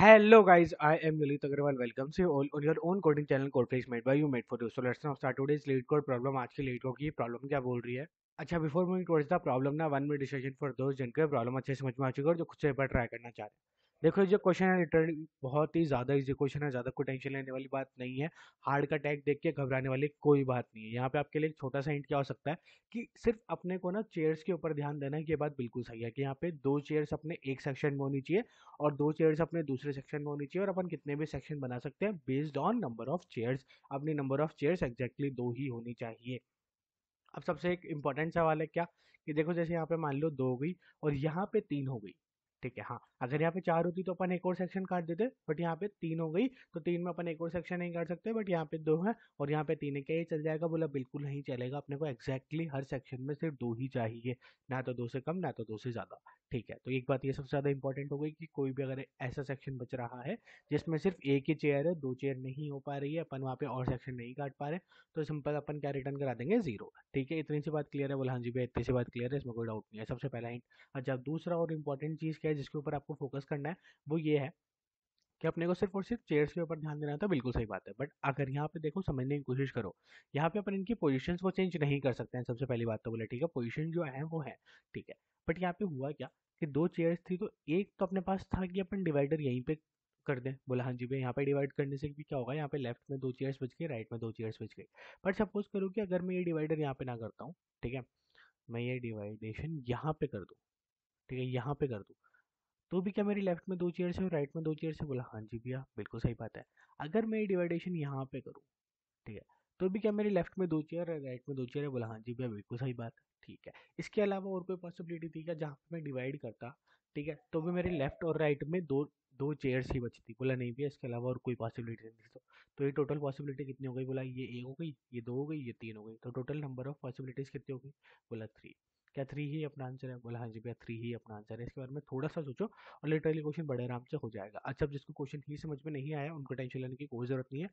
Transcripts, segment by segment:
Hello guys, I am Lalit Agarwal. Welcome to all on your own coding channel Codefreaks made by you made for you. So let's now start today's lead code problem. आज की lead code की problem क्या बोल रही है? अच्छा, before moving towards the problem ना, one minute discussion for दोस्त जिनके प्रॉब्लम अच्छे समझ में आ चुकी है और जो खुद से एक बार ट्राई करना चाह रहे हैं। देखो, ये जो क्वेश्चन है लिटरली बहुत ही ज़्यादा इजी क्वेश्चन है, ज़्यादा कोई टेंशन लेने वाली बात नहीं है। हार्ड का टैग देख के घबराने वाली कोई बात नहीं है। यहाँ पे आपके लिए एक छोटा सा हिंट क्या हो सकता है कि सिर्फ अपने को ना चेयर्स के ऊपर ध्यान देना है कि ये बात बिल्कुल सही है कि यहाँ पे दो चेयर्स अपने एक सेक्शन में होनी चाहिए और दो चेयर्स अपने दूसरे सेक्शन में होनी चाहिए, और अपन कितने भी सेक्शन बना सकते हैं based on number of chairs. अपनी नंबर ऑफ चेयर्स एग्जैक्टली दो ही होनी चाहिए। अब सबसे एक इम्पॉर्टेंट सवाल है क्या, कि देखो जैसे यहाँ पे मान लो दो हो गई और यहाँ पे तीन हो गई। ठीक है, हाँ, अगर यहाँ पे चार होती तो अपन एक और सेक्शन काट देते, बट यहाँ पे तीन हो गई तो तीन में अपन एक और सेक्शन नहीं काट सकते, बट यहाँ पे दो है और यहाँ पे तीन है। क्या ये चल जाएगा? बोला बिल्कुल नहीं चलेगा। अपने को एग्जैक्टली हर सेक्शन में सिर्फ दो ही चाहिए, ना तो दो से कम ना तो दो से ज्यादा। ठीक है, तो एक बात ये सबसे ज्यादा इंपॉर्टेंट हो गई कि कोई भी अगर ऐसा सेक्शन बच रहा है जिसमें सिर्फ एक ही चेयर है, दो चेयर नहीं हो पा रही है, अपन वहाँ पे और सेक्शन नहीं काट पा रहे, तो सिंपल अपन क्या रिटर्न करा देंगे? जीरो। ठीक है, इतनी सी बात क्लियर है? बोला हाँ जी भैया, इतनी सी बात क्लियर है, इसमें कोई डाउट नहीं है। सबसे पहला हिंट। अच्छा, दूसरा और इम्पोर्टेंट चीज़ क्या है जिसके ऊपर आपको फोकस करना है, वो ये है कि अपने को सिर्फ और सिर्फ चेयर्स के ऊपर ध्यान देना था। बिल्कुल सही बात है, बट अगर यहाँ पे देखो समझने की कोशिश करो, यहाँ पे अपन इनकी पोजीशंस को चेंज नहीं कर सकते हैं। सबसे पहली बात तो बोले ठीक है, पोजीशन जो है वो है। ठीक है, बट यहाँ पे हुआ क्या कि दो चेयर्स थी तो एक तो अपने पास था कि अपन डिवाइडर यहीं पे कर दें। बोला हाँ जी भैया, यहाँ पे डिवाइड करने से भी क्या होगा, यहाँ पे लेफ्ट में दो चेयर्स बच गई, राइट में दो चेयर्स बच गई। बट सपोज करो कि अगर मैं ये डिवाइडर यहाँ पे ना करता हूँ, ठीक है, मैं ये डिवाइडेशन यहाँ पे कर दूँ, ठीक है, यहाँ पे कर दूँ, तो भी क्या मेरी लेफ्ट में दो चेयर्स है और राइट में दो चेयर्स है? बोला हाँ जी भैया, बिल्कुल सही बात है। अगर मैं ये डिवाइडेशन यहाँ पे करूँ, ठीक है, तो भी क्या मेरी लेफ्ट में दो चेयर है, राइट में दो चेयर है? बोला हाँ जी भैया, बिल्कुल सही बात है। ठीक है, इसके अलावा और कोई पॉसिबिलिटी थी क्या जहाँ पे मैं डिवाइड करता, ठीक है, तो भी मेरे लेफ्ट और राइट में दो दो चेयर्स ही बचती? बोला नहीं भैया, इसके अलावा और कोई पॉसिबिलिटी नहीं थी। तो ये टोटल पॉसिबिलिटी कितनी हो गई? बोला ये एक हो गई, ये दो हो गई, ये तीन हो गई, तो टोटल नंबर ऑफ पॉसिबिलिटीज कितनी हो गई? बोला थ्री। क्या थ्री ही अपना आंसर है? बोला हाँ जी भैया, थ्री ही अपना आंसर है। इसके बारे में थोड़ा सा सोचो और लिटरली क्वेश्चन बड़े आराम से हो जाएगा। अच्छा, अब जिसको क्वेश्चन ही समझ में नहीं आया उनको टेंशन लेने की कोई जरूरत नहीं है।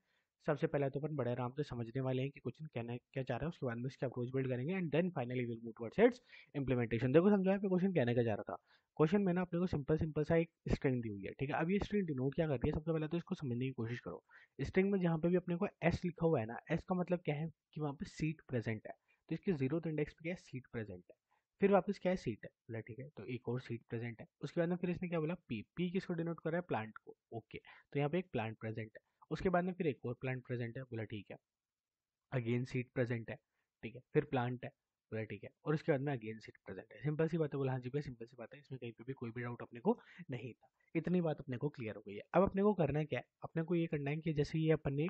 सबसे पहले तो अपन बड़े आराम से समझने वाले हैं कि क्वेश्चन कहना क्या चाह रहा है, उसके बाद में इसकी अप्रोच बिल्ड करेंगे and then finally will move towards its implementation. देखो समझो यहाँ पे क्वेश्चन कहने का जा रहा था। क्वेश्चन में ना अपने को सिंपल सिंपल सा एक स्ट्रिंग दी हुई है। ठीक है, अब ये स्ट्रिंग डिनोट क्या करती है, सबसे पहले तो इसको समझने की कोशिश करो। स्ट्रिंग में जहाँ पे भी अपने को एस लिखा हुआ है ना, एस का मतलब क्या है कि वहाँ पे सीट प्रेजेंट है। तो इसके जीरो इंडेक्स पे क्या है? सीट प्रेजेंट है। फिर वापस क्या है? सीट है। बोला ठीक है, तो एक और सीट प्रेजेंट है। उसके बाद में फिर इसने क्या बोला? पी। पी किसको डिनोट कर रहा है? प्लांट को। ओके, तो यहाँ पे एक प्लांट प्रेजेंट है। उसके बाद में फिर एक और प्लांट प्रेजेंट है। बोला ठीक है, अगेन सीट प्रेजेंट है। ठीक है, फिर प्लांट है। बोला ठीक है, और उसके बाद में अगेन सीट प्रेजेंट है। सिंपल सी बात है। बोला हाँ जी भैया, सिंपल सी बात है, इसमें कहीं पे भी कोई भी डाउट अपने को नहीं था। इतनी बात अपने को क्लियर हो गई है। अब अपने को करना है क्या है? अपने को ये करना है कि जैसे ये अपन ने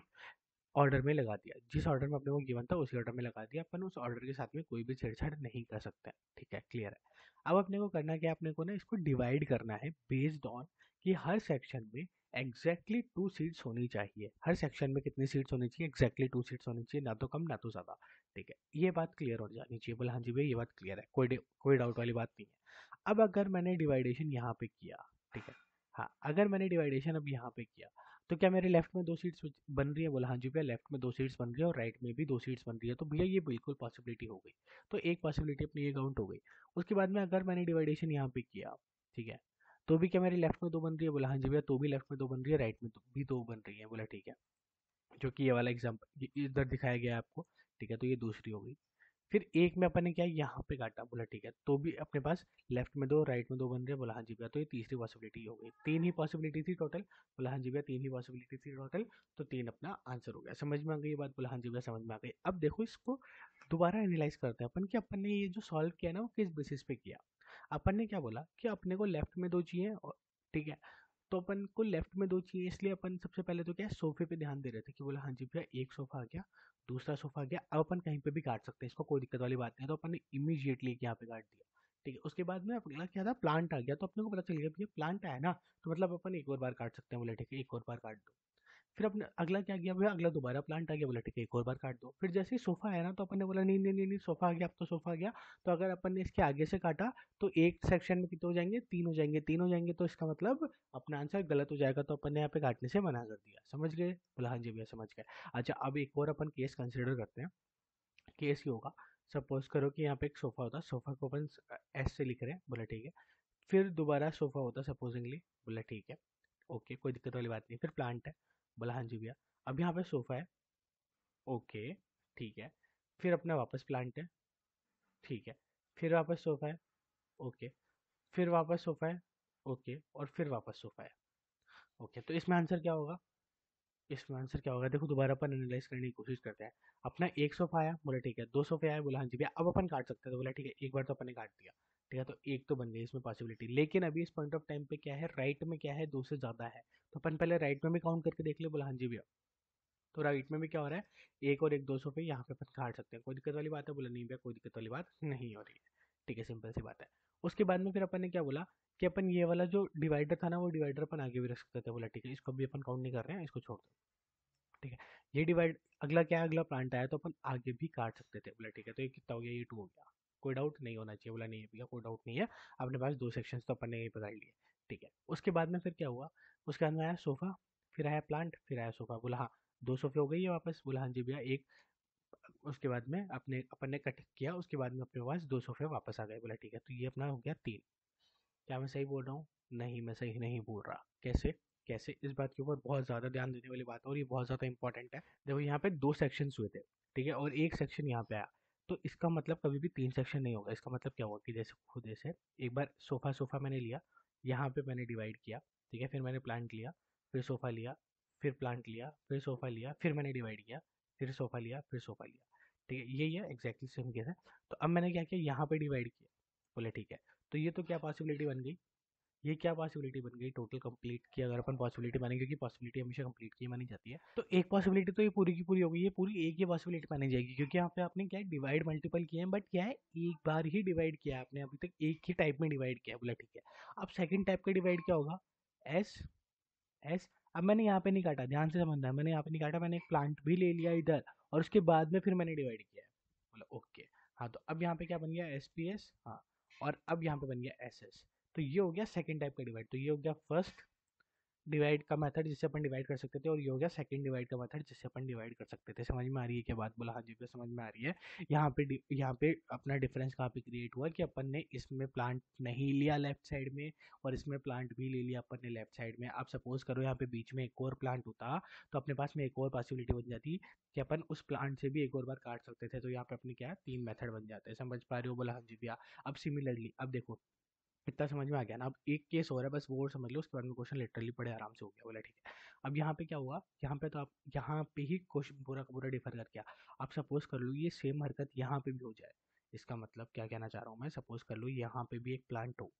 ऑर्डर में लगा दिया, जिस ऑर्डर में अपने को गिवन था उसी ऑर्डर में लगा दिया, अपन उस ऑर्डर के साथ में कोई भी छेड़छाड़ नहीं कर सकते हैं। ठीक है, क्लियर है। अब अपने को करना क्या है? अपने को ना इसको डिवाइड करना है बेस्ड ऑन कि हर सेक्शन में एग्जैक्टली टू सीट्स होनी चाहिए। हर सेक्शन में कितनी सीट्स होनी चाहिए? एग्जैक्टली टू सीट्स होनी चाहिए, ना तो कम ना तो ज्यादा। ठीक है, ये बात क्लियर हो जानी चाहिए। बोला हाँ जी भैया, ये बात क्लियर है, कोई डाउट वाली बात नहीं है। अब अगर मैंने डिवाइडेशन यहाँ पे किया, ठीक है, हाँ, अगर मैंने डिवाइडेशन अब यहाँ पे किया, तो क्या मेरे लेफ्ट में दो सीट्स बन रही है? बोला हाँ जी भैया, लेफ्ट में दो सीट्स बन रही है और राइट में भी दो सीट्स बन रही है। तो भैया ये बिल्कुल पॉसिबिलिटी हो गई। तो एक पॉसिबिलिटी अपनी ये काउंट हो गई। उसके बाद में अगर मैंने डिवाइडेशन यहाँ पे किया, ठीक है, तो भी क्या मेरे लेफ्ट में दो बन रही है? बोला हाँ जी भैया, तो भी लेफ्ट में दो बन रही है, राइट में भी दो बन रही है। बोला ठीक है, जो कि ये वाला एग्जाम्पल इधर दिखाया गया है आपको। ठीक है, तो ये दूसरी हो गई। फिर एक में अपन ने क्या यहाँ पे काटा? बोला ठीक है, तो भी अपने पास लेफ्ट में दो राइट में दो बन रहे हैं। बोला हाँ जी भैया, तो ये तीसरी पॉसिबिलिटी हो गई। तीन ही पॉसिबिलिटी थी टोटल। बोला हाँ जी भैया, तीन ही पॉसिबिलिटी थी टोटल, तो तीन अपना आंसर हो गया। समझ में आ गई ये बात? बोला हाँ जी भैया, समझ में आ गई। अब देखो इसको दोबारा एनालाइज करते हैं अपन कि अपन ने ये जो सॉल्व किया ना वो किस बेसिस पे किया। अपन ने क्या बोला कि अपने को लेफ्ट में दो चाहिए और ठीक है, तो अपन को लेफ्ट में दो चाहिए, इसलिए अपन सबसे पहले तो क्या है, सोफे पे ध्यान दे रहे थे कि बोला हाँ जी भैया, एक सोफा आ गया, दूसरा सोफा आ गया। अब अपन कहीं पे भी काट सकते हैं, इसको कोई दिक्कत वाली बात नहीं है। तो अपन ने इमीडिएटली यहाँ पे काट दिया। ठीक है, उसके बाद में अगला क्या था? प्लांट आ गया। तो अपने को पता चल गया भैया प्लांट आया ना, तो मतलब अपन एक और बार काट सकते हैं। बोले ठीक है, एक और बार काट दो। फिर अपने अगला क्या किया भैया? अगला दोबारा प्लांट आ गया। बोला ठीक है, एक और बार काट दो। फिर जैसे ही सोफा आया ना, तो अपन ने बोला नहीं नहीं नहीं नहीं, सोफा आ गया, अब तो सोफा आ गया। तो अगर अपन ने इसके आगे से काटा तो एक सेक्शन में कितने हो जाएंगे? तीन हो जाएंगे। तीन हो जाएंगे तो इसका मतलब अपना आंसर गलत हो जाएगा, तो अपन ने यहाँ पे काटने से मना कर दिया। समझ गए? बोला हाँ जी भैया, समझ गए। अच्छा, अब एक और अपन केस कंसिडर करते हैं। केस ये होगा, सपोज करो कि यहाँ पे एक सोफा होता, सोफा को अपन एस से लिख रहे हैं। बोला ठीक है, फिर दोबारा सोफा होता सपोजिंगली। बोला ठीक है, ओके, कोई दिक्कत वाली बात नहीं। फिर प्लांट है, बोला हाँ जी भैया। अब यहाँ पे सोफा है, ओके ठीक है। फिर अपना वापस प्लांट है, ठीक है। फिर वापस सोफा है, ओके। फिर वापस सोफा है, ओके। और फिर वापस सोफा है, ओके। तो इसमें आंसर क्या होगा? इसमें आंसर क्या होगा? देखो दोबारा अपन एनालाइज करने की कोशिश करते हैं। अपना एक सोफा आया, बोला ठीक है। दो सोफे आए, बोला हाँ जी भैया। अब अपन काट सकते हैं, तो बोला ठीक है, एक बार तो अपन ने काट दिया, ठीक है। तो एक तो बन गई इसमें पॉसिबिलिटी। लेकिन अभी इस पॉइंट ऑफ टाइम पे क्या है, राइट में क्या है, दो से ज्यादा है। तो अपन पहले राइट में भी काउंट करके देख ले, बोला हाँ जी भैया। तो राइट में भी क्या हो रहा है, एक और एक, दो सोफे यहाँ पे अपन काट सकते हैं, कोई दिक्कत वाली बात है? बोला नहीं भैया, कोई दिक्कत वाली बात नहीं हो रही है, ठीक है, सिंपल सी बात है। उसके बाद में फिर अपन ने क्या बोला कि अपन ये वाला जो डिवाइडर था ना, वो डिवाइडर अपन आगे भी रख सकते थे। बोला ठीक है, इसको भी अपन काउंट नहीं कर रहे हैं, इसको छोड़ दो, ठीक है। ये डिवाइड, अगला क्या है, अगला प्लांट आया, तो अपन आगे भी काट सकते थे। बोला ठीक है, तो ये कितना हो गया, ये 2 हो गया, कोई डाउट नहीं होना चाहिए। बोला नहीं है भैया, कोई डाउट नहीं है, अपने पास 2 सेक्शंस तो अपन ने यही पकड़ लिए, ठीक है। उसके बाद में फिर क्या हुआ, उसके बाद में आया सोफा, फिर आया प्लांट, फिर आया सोफा। बोला हाँ, 2 सोफे हो गई है वापस। बोला हाँ जी भैया, एक। उसके बाद में अपने अपन ने कट किया, उसके बाद में अपने पास 2 सोफे वापस आ गए। बोला ठीक है, तो ये अपना हो गया 3। क्या मैं सही बोल रहा हूँ? नहीं, मैं सही नहीं बोल रहा। कैसे? कैसे? इस बात के ऊपर बहुत ज़्यादा ध्यान देने वाली बात है, और ये बहुत ज़्यादा इंपॉर्टेंट है। देखो यहाँ पे 2 सेक्शंस हुए थे, ठीक है, और एक सेक्शन यहाँ पे आया। तो इसका मतलब कभी भी 3 सेक्शन नहीं होगा। इसका मतलब क्या हुआ कि जैसे खुद ऐसे एक बार सोफा सोफा मैंने लिया, यहाँ पे मैंने डिवाइड किया, ठीक है। फिर मैंने प्लांट लिया, फिर सोफा लिया, फिर प्लांट लिया, फिर सोफा लिया, फिर मैंने डिवाइड किया, फिर सोफा लिया, फिर सोफा लिया, ठीक है। यही है एग्जैक्टली सेम केस है। तो अब मैंने क्या किया, यहाँ पे डिवाइड किया। बोले ठीक है, तो ये तो क्या पॉसिबिलिटी बन गई, ये क्या पॉसिबिलिटी बन गई, टोटल कंप्लीट की अगर अपन पॉसिबिलिटी मानेंगे, क्योंकि पॉसिबिलिटी हमेशा कंप्लीट की मानी जाती है, तो एक पॉसिबिलिटी तो ये पूरी की पूरी हो गई, ये पूरी एक ही पॉसिबिलिटी मानी जाएगी, क्योंकि यहाँ पे आपने क्या है, डिवाइड मल्टीपल किए हैं, बट क्या है, एक बार ही डिवाइड किया है आपने, अभी तक एक ही टाइप में डिवाइड किया है। बोला ठीक है। अब सेकंड टाइप का डिवाइड क्या होगा, एस, एस। अब मैंने यहाँ पे नहीं काटा, ध्यान से समझना, मैंने यहाँ पे नहीं काटा, मैंने एक प्लांट भी ले लिया इधर, और उसके बाद में फिर मैंने डिवाइड किया है। बोला ओके। हाँ, तो अब यहाँ पे क्या बन गया, एस पी एस, हाँ। और अब यहाँ पे बन गया एस एस। तो ये हो गया सेकंड टाइप का डिवाइड। तो ये हो गया फर्स्ट डिवाइड का मेथड जिससे अपन डिवाइड कर सकते थे, और ये हो गया सेकंड डिवाइड का मेथड जिससे अपन डिवाइड कर सकते थे। समझ में आ रही है क्या बात? बोला हाँ जी भैया, समझ में आ रही है। यहाँ पे अपना डिफरेंस कहाँ पे क्रिएट हुआ कि अपन ने इसमें प्लांट नहीं लिया लेफ्ट साइड में, और इसमें प्लांट भी ले लिया अपन ने लेफ्ट साइड में। आप सपोज करो यहाँ पे बीच में एक और प्लांट होता, तो अपने पास में एक और पॉसिबिलिटी बन जाती कि अपन उस प्लांट से भी एक और बार काट सकते थे। तो यहाँ पे अपने क्या है, 3 मेथड बन जाते हैं। समझ पा रहे हो? बोला हाँ जी भैया। अब सिमिलरली, अब देखो इतना समझ में आ गया ना। अब एक केस हो रहा है, बस वो समझ लो, उसके बाद में क्वेश्चन लिटरली पढ़े आराम से हो गया। बोला ठीक है। अब यहाँ पे क्या हुआ, यहाँ पे तो आप यहाँ पे ही क्वेश्चन पूरा का पूरा डिफर कर गया। आप सपोज कर लो ये सेम हरकत यहाँ पे भी हो जाए, इसका मतलब क्या कहना चाह रहा हूँ मैं, सपोज कर लो यहाँ पे भी एक प्लांट हो,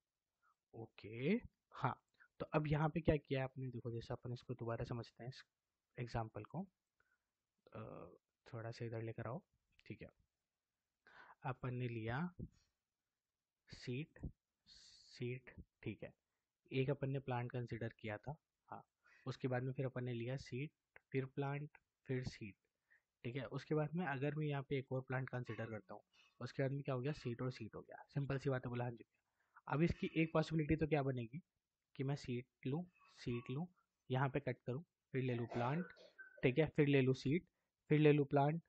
ओके। हाँ, तो अब यहाँ पे क्या किया है आपने, देखो जैसे अपन इसको दोबारा समझते हैं इस एग्जाम्पल को। अ, थोड़ा सा इधर लेकर आओ, ठीक है। अपन ने लिया सीट, सीट, ठीक है। एक अपन ने प्लांट कंसिडर किया था, हाँ। उसके बाद में फिर अपन ने लिया सीट, फिर प्लांट, फिर सीट, ठीक है। उसके बाद में अगर मैं यहाँ पे एक और प्लांट कंसिडर करता हूँ, उसके बाद में क्या हो गया, सीट और सीट हो गया, सिंपल सी बात है। बोला हाँ जी। अब इसकी एक पॉसिबिलिटी तो क्या बनेगी कि मैं सीट लूँ, यहाँ पे कट करूँ, फिर ले लूँ प्लांट, ठीक है, फिर ले लूँ सीट, फिर ले लूँ प्लांट,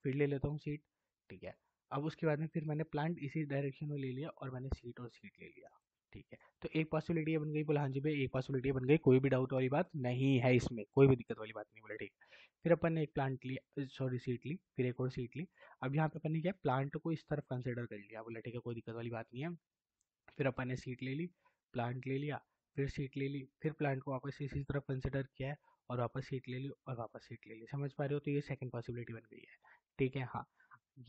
फिर ले लेता हूँ सीट, ठीक है। अब उसके बाद में फिर मैंने प्लांट इसी डायरेक्शन में ले लिया, और मैंने सीट और सीट ले लिया, ठीक है। तो एक पॉसिबिलिटी बन गई। बोला हाँ जी भाई, एक पॉसिबिलिटी बन गई, कोई भी डाउट वाली बात नहीं है इसमें, कोई भी दिक्कत वाली बात नहीं। बोला ठीक है। फिर अपन ने एक प्लांट लिया, सॉरी सीट ली, फिर एक और सीट ली। अब यहाँ पे अपन ने क्या, प्लांट को इस तरफ कंसिडर कर लिया। बोला ठीक है, कोई दिक्कत वाली बात नहीं है। फिर अपन ने सीट ले ली, प्लांट ले लिया, फिर सीट ले ली, फिर प्लांट को वापस इसी तरफ कंसिडर किया है, और वापस सीट ले ली, और वापस सीट ले ली। समझ पा रहे हो? तो ये सेकंड पॉसिबिलिटी बन गई है, ठीक है। हाँ,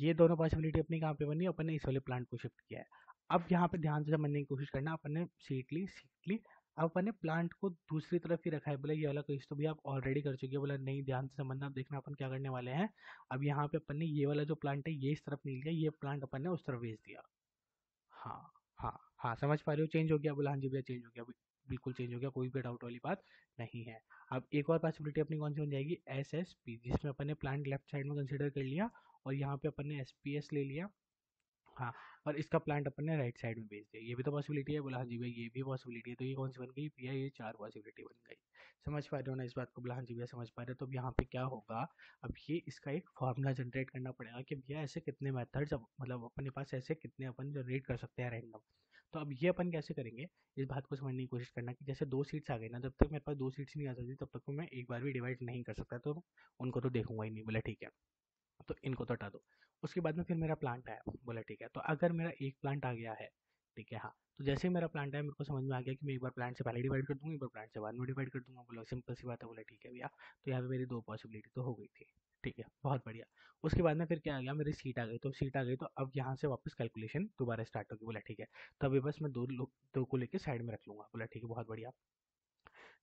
ये दोनों पॉसिबिलिटी अपनी कहाँ पे बनी, अपन ने इस वाले प्लांट को शिफ्ट किया है। अब यहाँ पे ध्यान से समझने की कोशिश करना, अपन ने सीट ली, अब अपन ने प्लांट को दूसरी तरफ ही रखा है। बोला ये वाला केस तो भी आप ऑलरेडी कर चुके हो। बोला नहीं, ध्यान से समझना, देखना अपन क्या करने वाले हैं। अब यहाँ पे अपन ने ये वाला जो प्लांट है ये इस तरफ नहीं लिया, ये प्लांट अपन ने उस तरफ भेज दिया। हाँ, हाँ, हाँ, समझ पा रहे हो? चेंज हो गया? बोला हाँ जी भैया, चेंज हो गया, बिल्कुल चेंज हो गया, कोई भी डाउट वाली बात नहीं है। अब एक और पॉसिबिलिटी अपनी कौन सी बन जाएगी, एस एस पी, जिसमें अपन ने प्लांट लेफ्ट साइड में कंसिडर कर लिया, और यहाँ पे अपन ने एस पी एस ले लिया, हाँ, और इसका प्लांट अपन ने राइट साइड में भेज दिया, ये भी तो पॉसिबिलिटी है। बोला हाँ जी भैया ये भी पॉसिबिलिटी है, तो ये कौन सी बन गई भैया, ये 4 पॉसिबिलिटी बन गई। समझ पा रहे हो ना इस बात को? बोला हाँ जी भैया समझ पा रहे हो। तो अब यहाँ पे क्या होगा, अब ये इसका एक फॉर्मूला जनरेट करना पड़ेगा कि भैया ऐसे कितने मेथड्स, मतलब अपने पास ऐसे कितने अपन जनरेट कर सकते हैं रैंडम। तो अब ये अपन कैसे करेंगे, इस बात को समझने की कोशिश करना कि जैसे 2 सीट्स आ गई ना, जब तक मेरे पास 2 सीट्स नहीं आ सकती तब तक तो मैं एक बार भी डिवाइड नहीं कर सकता, तो उनको तो देखूंगा ही नहीं। बोला ठीक है, तो इनको तो हटा दो। उसके बाद में फिर मेरा प्लांट आया, बोला ठीक है, तो अगर मेरा एक प्लांट आ गया है, ठीक है हाँ, तो जैसे ही मेरा प्लांट आया मेरे को समझ में आ गया कि मैं एक बार प्लांट से पहले डिवाइड कर दूंगा, एक बार प्लांट से बाद में डिवाइड कर दूंगा। बोला सिंपल सी बात है। बोला ठीक है भैया, तो यहाँ पे मेरी 2 पॉसिबिलिटी तो हो गई थी। ठीक है, बहुत बढ़िया। उसके बाद में फिर क्या आ गया, मेरी सीट आ गई, तो सीट आ गई तो अब यहाँ से वापस कैलकुलेशन दोबारा स्टार्ट होगी। बोला ठीक है, तो अभी बस मैं दो को लेके साइड में रख लूंगा। बोला ठीक है, बहुत बढ़िया।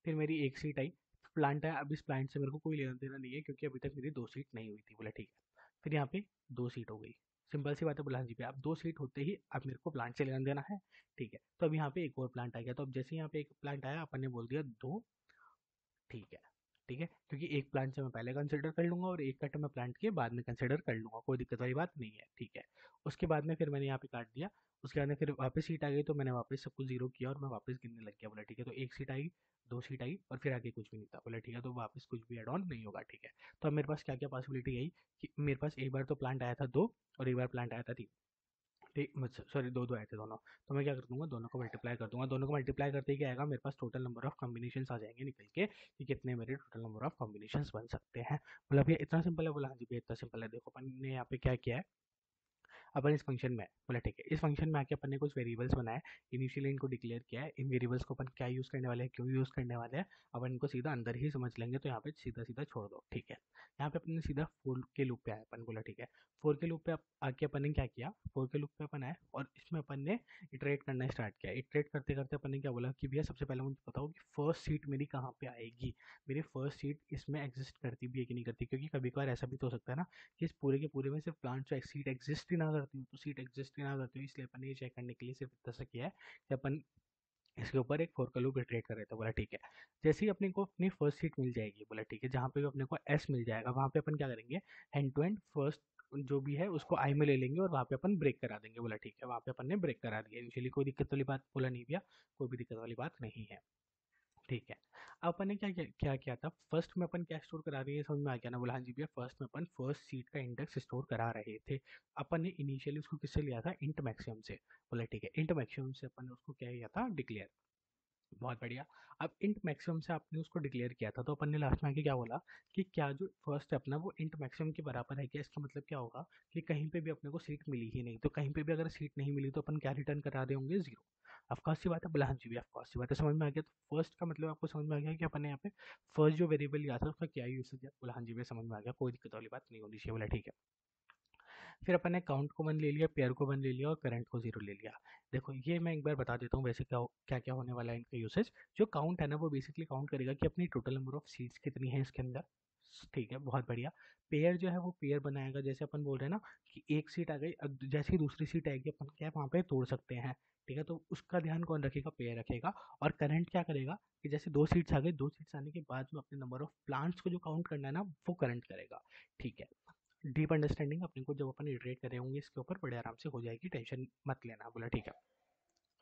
फिर मेरी एक सीट आई, प्लांट आया, अब इस प्लांट से मेरे को कोई लेना देना नहीं है क्योंकि अभी तक मेरी 2 सीट नहीं हुई थी। बोला ठीक है, फिर यहाँ पे 2 सीट हो गई। सिंपल सी बात है। बोला हाँ जी पे अब 2 सीट होते ही अब मेरे को प्लांट से लेना देना है। ठीक है, तो अब यहाँ पे एक और प्लांट आ गया, तो अब जैसे यहाँ पे एक प्लांट आया अपन ने बोल दिया 2। ठीक है, ठीक है, क्योंकि एक प्लांट से मैं पहले कंसिडर कर लूंगा और एक कट मैं प्लांट के बाद में कंसिडर कर लूंगा, कोई दिक्कत वाली बात नहीं है। ठीक है, उसके बाद में फिर मैंने यहाँ पे काट दिया। उसके बाद में फिर वापस सीट आ गई, तो मैंने वापस सब कुछ जीरो किया और मैं वापस गिनने लग गया। बोला ठीक है, तो एक सीट आई, 2 सीट आई और फिर आगे कुछ भी नहीं था। बोला ठीक है, तो वापस कुछ भी एड ऑन नहीं होगा। ठीक है, तो अब मेरे पास क्या क्या पॉसिबिलिटी आई कि मेरे पास एक बार तो प्लांट आया था 2 और एक बार प्लांट आया था 3। ठीक, सॉरी, 2 2 आए थे दोनों। तो मैं क्या कर दूंगा, दोनों को मल्टीप्लाई कर दूंगा। दोनों को मल्टीप्लाई करते ही क्या आएगा, मेरे पास टोटल नंबर ऑफ कॉम्बिनेशंस आ जाएंगे निकल के कि कितने मेरे टोटल नंबर ऑफ कॉम्बिनेशंस बन सकते हैं। बोला भैया इतना सिंपल है? बोला हाँ जी भैया इतना सिंपल है। देखो अपन ने यहाँ पे क्या किया है, अपन इस फंक्शन में, बोला ठीक है, इस फंक्शन में आके अपन ने कुछ वेरिएबल्स बनाए, इनिशियली इनको डिक्लेयर किया है। इन वेरिएबल्स को अपन क्या यूज़ करने वाले हैं, क्यों यूज़ करने वाले हैं, अपन इनको सीधा अंदर ही समझ लेंगे। तो यहाँ पे सीधा सीधा छोड़ दो। ठीक है, यहाँ पे अपन ने सीधा फोर के लूप पे आया अपन। बोला ठीक है, फोर के लूप पे आके अपन ने क्या किया, फोर के लूप पे अपन आए और इसमें अपन ने इटरेट करना स्टार्ट किया। इटरेट करते करते अपन ने क्या बोला कि भैया सबसे पहले मुझे बताओ कि फर्स्ट सीट मेरी कहाँ पे आएगी, मेरी फर्स्ट सीट इसमें एग्जिस्ट करती भी है कि नहीं करती, क्योंकि कभी कभार ऐसा भी तो हो सकता है ना कि इस पूरे के पूरे में सिर्फ प्लांट जो सीट एग्जिस्ट ही ना करती हो, तो सीट एग्जिस्ट ही ना करती हो, इसलिए अपन ने ये चेक करने के लिए सिर्फ इतना सा किया है कि अपन इसके ऊपर एक फोर का लूप इटरेट कर रहे थे। बोला ठीक है, जैसे ही अपने को अपनी फर्स्ट सीट मिल जाएगी, बोला ठीक है, जहाँ पे भी अपने को एस मिल जाएगा वहाँ पे अपन क्या करेंगे, हैंड टू हैंड फर्स्ट जो भी है उसको आई में ले लेंगे और वहाँ पे अपन ब्रेक करा देंगे। बोला ठीक है, वहाँ पे अपन ने ब्रेक करा दिया इनिशियली, कोई दिक्कत वाली बात, बोला नहीं भैया कोई भी दिक्कत वाली बात नहीं है। ठीक है, अब अपन ने क्या किया था, फर्स्ट में अपन क्या स्टोर करा रहे हैं समझ में आ गया ना? बोला हाँ जी भैया फर्स्ट में अपन फर्स्ट सीट का इंडेक्स स्टोर करा रहे थे। अपन ने इनिशियली उसको किससे लिया था, इंट मैक्सिमम से। बोला ठीक है, इंट मैक्सिमम से अपन ने उसको क्या किया था, डिक्लेयर। बहुत बढ़िया। अब इंट मैक्सिमम से आपने उसको डिक्लेयर किया था, तो अपन ने लास्ट में आके क्या बोला कि क्या जो फर्स्ट है अपना वो इंट मैक्सिमम के बराबर है क्या? इसका मतलब क्या होगा कि कहीं पे भी अपने को सीट मिली ही नहीं, तो कहीं पे भी अगर सीट नहीं मिली तो अपन क्या रिटर्न करा दे होंगे, 0। ऑफकोर्स सी बात है। बोला हाँ जी भी ऑफकोर्स सी बात है, समझ में आ गया। तो फर्स्ट का मतलब आपको समझ में आ गया कि अपन ने यहाँ पे फर्स्ट जो वेरिएबल लिया था उसका क्या यूसेज है। बोला हाँ जी भैया समझ में आ गया, कोई दिक्कत वाली बात नहीं होनी चाहिए। बोला ठीक है, फिर अपन ने काउंट को 1 ले लिया, पेयर को 1 ले लिया और करंट को 0 ले लिया। देखो ये मैं एक बार बता देता हूँ वैसे क्या क्या होने वाला है इनका यूसेज। जो काउंट है ना वो बेसिकली काउंट करेगा कि अपनी टोटल नंबर ऑफ सीट्स कितनी है इसके अंदर। ठीक है, बहुत बढ़िया। पेयर जो है वो पेयर बनाएगा, जैसे अपन बोल रहे हैं ना कि एक सीट आ गई, अब जैसे ही दूसरी सीट आएगी अपन क्या वहाँ पे तोड़ सकते हैं। ठीक है, तो उसका ध्यान कौन रखेगा, पेयर रखेगा। और करंट क्या करेगा कि जैसे 2 सीट्स आ गई, 2 सीट्स आने के बाद में अपने नंबर ऑफ प्लांट्स को जो काउंट करना है ना वो करंट करेगा। ठीक है, डीप अंडरस्टैंडिंग अपने को जब अपन इटरेट करे होंगे इसके ऊपर बड़े आराम से हो जाएगी, टेंशन मत लेना। बोला ठीक है,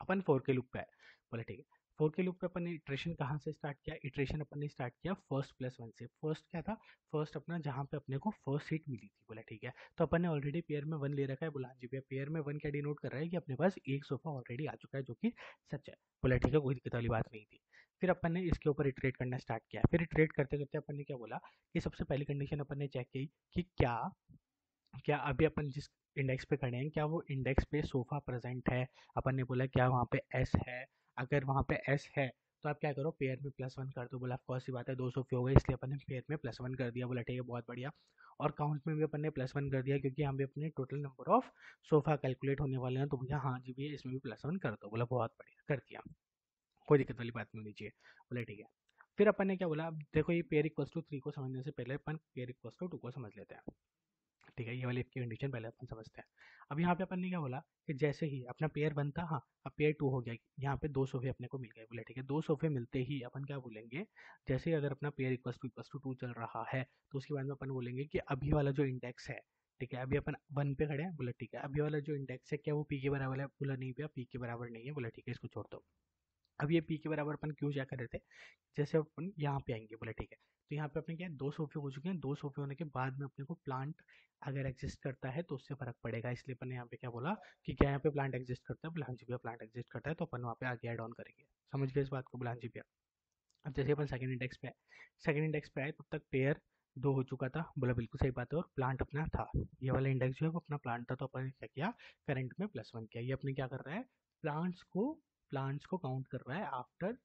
अपन 4 के लूप पे है। बोला ठीक है, 4 के लूप पे अपन ने इटरेशन कहाँ से स्टार्ट किया, इटरेशन अपन ने स्टार्ट किया फर्स्ट प्लस 1 से। फर्स्ट क्या था, फर्स्ट अपना जहाँ पे अपने को फर्स्ट सीट मिली थी। बोला ठीक है, तो अपन ने ऑलरेडी पेयर में 1 ले रखा है। बोला हाँ जी भैया, पेयर में 1 क्या डिनोट कर रहा है कि अपने पास एक सोफा ऑलरेडी आ चुका है, जो कि सच है। बोला ठीक है, कोई दिक्कत वाली बात नहीं थी। फिर अपन ने इसके ऊपर इटरेट करना स्टार्ट किया। फिर इटरेट करते करते अपन ने क्या बोला कि सबसे पहली कंडीशन अपन ने चेक की कि क्या क्या अभी अपन जिस इंडेक्स पे खड़े हैं क्या वो इंडेक्स पे सोफा प्रेजेंट है। अपन ने बोला क्या वहाँ पे एस है, अगर वहाँ पे एस है तो आप क्या करो, पेयर में +1 कर दो। बोला ऑफकोर्स सी बात है, 2 सोफे हो गए इसलिए अपन ने पेयर में +1 कर दिया। बोला ठीक है, बहुत बढ़िया। और काउंट में भी अपन ने +1 कर दिया क्योंकि यहाँ पे अपने total number of sofa calculate होने वाले हैं, तो भैया हाँ जी भैया इसमें भी +1 कर दो। बोला बहुत बढ़िया, कर दिया, कोई दिक्कत वाली बात नहीं होनी चाहिए। बोला ठीक है, फिर अपन ने क्या बोला, अब देखो ये पेयर इक्वल्स टू 3 को समझने से पहले अपन पेयर इक्वल्स टू 2 को समझ लेते हैं। ठीक है, ये वाली इसकी कंडीशन पहले अपन समझते हैं। अब यहाँ पे अपन ने क्या बोला कि जैसे ही अपना पेयर बनता, हाँ अब पेयर 2 हो गया, यहाँ पे 2 सोफे अपने को मिल गए। बोले ठीक है, 2 सोफे मिलते ही अपन क्या बोलेंगे, जैसे ही अगर अपना पेयर इक्वल्स टू 2 चल रहा है तो उसके बाद में अपन बोलेंगे कि अभी वाला जो इंडेक्स है, ठीक है, अभी अपन 1 पे खड़े हैं, बोला ठीक है। अभी वाला जो इंडेक्स है क्या वो पी के बराबर है, बोला नहीं भैया पी के बराबर नहीं है, बोला ठीक है इसको छोड़ दो। अब ये पी के बराबर अपन क्यों क्या कर रहे थे, जैसे अपन यहाँ पे आएंगे, बोला ठीक है। तो यहाँ पे अपने क्या है, 2 सोफे हो चुके हैं, 2 सोफे होने के बाद में अपने को प्लांट अगर एग्जिस्ट करता है तो उससे फर्क पड़ेगा, इसलिए अपन ने यहाँ पे क्या बोला कि क्या यहाँ पे प्लांट एग्जिस्ट करता है, बोला हाँ जी भैया प्लांट एग्जिस्ट करता है, तो अपन वहाँ पे आगे ऐड ऑन करेंगे। समझ गए इस बात को, बोला हाँ जी भैया। अब जैसे अपन सेकंड इंडेक्स पे आए, सेकंड इंडेक्स पे आए तब तक पेयर 2 हो चुका था, बोला बिल्कुल सही बात है, और प्लांट अपना था, ये वाला इंडेक्स जो है वो अपना प्लांट था, तो अपन ने क्या किया, करंट में +1 किया। ये अपने क्या कर रहा है, प्लांट्स को प्लांट्स को काउंट कर रहा है आफ्टर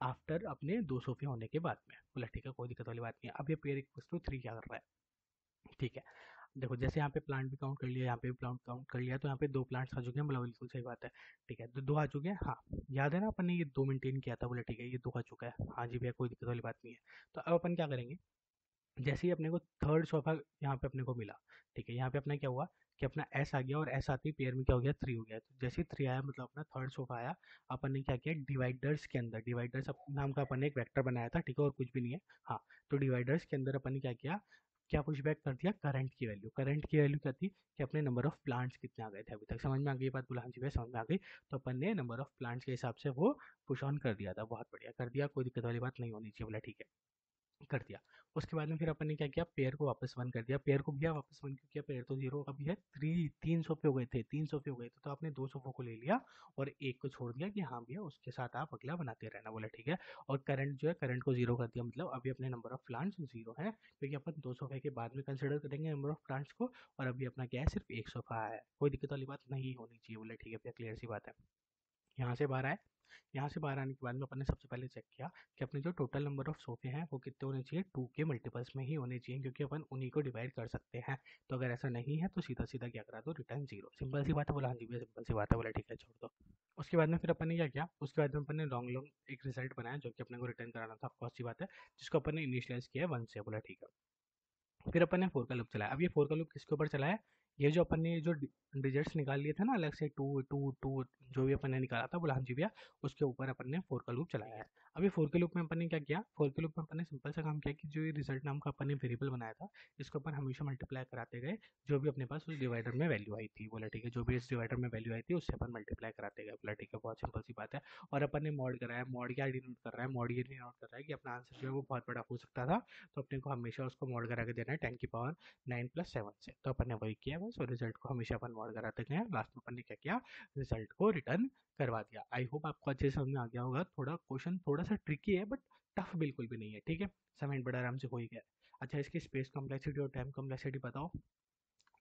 आफ्टर अपने 2 सोफे होने के बाद में, बोला ठीक है कोई दिक्कत वाली बात नहीं है। अब ये पेयर इक्वल्स टू 3 क्या कर रहा है, ठीक है। देखो जैसे यहाँ पे प्लांट भी काउंट कर लिया, यहाँ पे भी प्लांट काउंट कर लिया, तो यहाँ पे 2 प्लांट्स आ चुके हैं, बोला बिल्कुल सही बात है, ठीक है। तो 2 आ चुके हैं, हाँ याद है ना अपन ने ये 2 मेंटेन किया था, बोला ठीक है ये 2 आ चुका है, हाँ जी भैया कोई दिक्कत वाली बात नहीं है। तो अब अपन क्या करेंगे, जैसे ही अपने को थर्ड सोफा यहाँ पे अपने को मिला, ठीक है, यहाँ पे अपना क्या हुआ कि अपना एस आ गया, और एस आते ही पेयर में क्या हो गया 3 हो गया। तो जैसे ही 3 आया मतलब अपना थर्ड सोफा आया, अपन ने क्या किया डिवाइडर्स के अंदर, डिवाइडर्स नाम का अपन ने एक वेक्टर बनाया था, ठीक है, और कुछ भी नहीं है। हाँ, तो डिवाइडर्स के अंदर अपन ने क्या किया, क्या पुश बैक कर दिया, करंट की वैल्यू। करंट की वैल्यू क्या थी कि अपने नंबर ऑफ प्लांट्स कितने आ गए थे अभी तक, समझ में आ गई ये बात, बोला हाँ जी भैया समझ में आ गई। तो अपन ने नंबर ऑफ प्लांट्स के हिसाब से वो पुश ऑन कर दिया था, बहुत बढ़िया कर दिया, कोई दिक्कत वाली बात नहीं होनी चाहिए, बोला ठीक है कर दिया। उसके बाद में फिर अपन ने क्या किया, पेयर को वापस 1 कर दिया, पेयर को भैया वापस 1 क्यों किया, पेयर तो 0 अभी है, 3 सोफे हो गए थे, 3 सोफे हो गए थे, तो आपने 2 सोफों को ले लिया और एक को छोड़ दिया कि हाँ भैया उसके साथ आप अगला बनाते रहना, बोला ठीक है। और करंट जो है करंट को 0 कर दिया, मतलब अभी अपने नंबर ऑफ प्लांट्स 0 है, क्योंकि अपन 2 सोफे के बाद में कंसिडर करेंगे नंबर ऑफ प्लांट्स को, और अभी अपना क्या है सिर्फ एक सोफा है, कोई दिक्कत वाली बात नहीं होनी चाहिए, बोला ठीक है भैया क्लियर सी बात है। यहाँ से बाहर आए, यहाँ से बाहर आने के बाद में अपन ने सबसे पहले चेक किया कि अपने जो टोटल नंबर ऑफ सोफे हैं वो कितने होने चाहिए, 2 के मल्टीपल्स में ही होने चाहिए, क्योंकि अपन उन्हीं को डिवाइड कर सकते हैं। तो अगर ऐसा नहीं है तो सीधा सीधा क्या करा दो, रिटर्न 0, सिंपल सी बात है, बोला हाँ जी भैया सिंपल सी बात है, बोला ठीक है छोड़ दो। उसके बाद में फिर अपन ने क्या किया, उसके बाद में अपन ने लॉन्ग लॉन्ग एक रिजल्ट बनाया जो कि अपने को रिटर्न कराना था, ऑफ सी बात है, जिसको अपन ने इनिशियलाइज किया 1 से, बोला ठीक है। फिर अपन ने फोर का लूप चलाया। अब ये फोर का लूप किसके ऊपर चलाया, ये जो अपन ने जो डिजिट्स निकाल लिए थे ना अलग से, 2 2 2 जो भी अपन ने निकाला था, बोला हाँ जी भैया उसके ऊपर अपन ने फोर का लूप चलाया है। अब ये फोर के लूप में अपन ने क्या किया, फोर के लूप में अपन ने सिंपल सा काम किया कि जो ये रिजल्ट नाम का अपन ने वेरिएबल बनाया था, इसको अपन हमेशा मल्टीप्लाई कराते गए, जो भी अपने पास उस डिवाइडर में वैल्यू आई थी, बोला ठीक है, जो भी इस डिवाइडर में वैल्यू आई थी उससे अपन मल्टीप्लाई कराते गए, बोला ठीक है बहुत सिंपल सी बात है। और अपन ने मॉड कराया, मॉड क्या डिनोट कर रहा है, मॉड ये डिनोट कर रहा है कि अपना आंसर जो है वो बहुत बड़ा हो सकता था, तो अपने को हमेशा उसको मॉड करा के देना है 10 की पावर 9 + 7 से। तो अपन ने वही किया बस, और रिजल्ट को हमेशा अपन मॉड कराते गए, लास्ट में अपन ने क्या किया, रिजल्ट को रिटर्न करवा दिया। आई होप आपको अच्छे से समझ में आ गया होगा, थोड़ा क्वेश्चन थोड़ा सा ट्रिकी है बट टफ बिल्कुल भी नहीं है, ठीक है, समय बड़ा आराम से हो ही गया। अच्छा इसकी स्पेस कॉम्प्लेक्सिटी और टाइम कॉम्प्लेक्सिटी बताओ।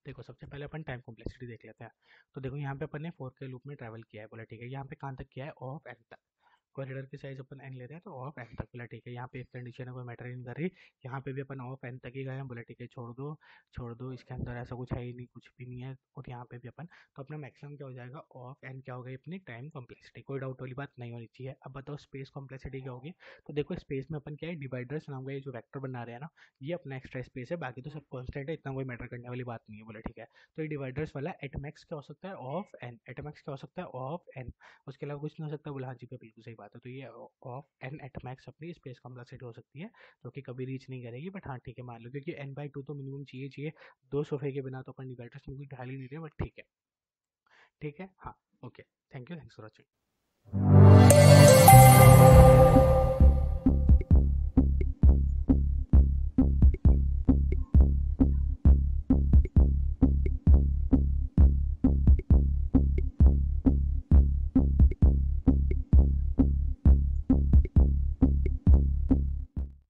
देखो सबसे पहले अपन टाइम कॉम्प्लेक्सिटी देख लेते हैं। तो देखो यहाँ पे अपन ने 4 के लूप में ट्रैवल किया है, बोला ठीक है, यहाँ पे कहाँ तक किया है, ऑफ एन तक। कॉरिडोर की साइज अपन एन ले रहे हैं तो ऑफ एन तक, बोला ठीक है, यहाँ पे एक कंडीशन है कोई मैटर नहीं कर रही, यहाँ पे भी अपन ऑफ एन तक ही गए हैं, बोला ठीक है छोड़ दो, इसके अंदर ऐसा कुछ है ही नहीं, कुछ भी नहीं है, और यहाँ पे भी अपन, तो अपना मैक्सिमम क्या हो जाएगा, ऑफ एन क्या हो गई अपनी टाइम कॉम्प्लेक्सिटी, कोई डाउट वाली बात नहीं होनी चाहिए। अब बताओ स्पेस कॉम्प्लेक्सिटी क्या होगी। तो देखो स्पेस में अपन क्या है, डिवाइडर्स नाम का ये जो वेक्टर बना रहे हैं ना, ये अपना एक्स्ट्रा स्पेस है, बाकी तो सब कॉन्स्टेंट है, इतना कोई मैटर करने वाली बात नहीं है, बोला ठीक है। तो ये डिवाइडर्स वाला एटमैक्स क्या हो सकता है, ऑफ एन, एटमैक्स क्या हो सकता है, ऑफ एन, उसके अलावा कुछ नहीं हो सकता, बोला हाँ जी पे बिल्कुल सही बात है। तो ये ऑफ एन एटमैक्स अपनी स्पेस कॉम्प्लेक्सिटी हो सकती है, जो कि कभी रीच नहीं करेगी, बट हाँ ठीक है मान लो, क्योंकि n/2 तो मिनिमम चाहिए, 2 सोफे के बिना तो अपन डिवाइडर्स में कोई ढाल ही नहीं रहे, बट ठीक है हाँ okay, thank you, thanks for watching.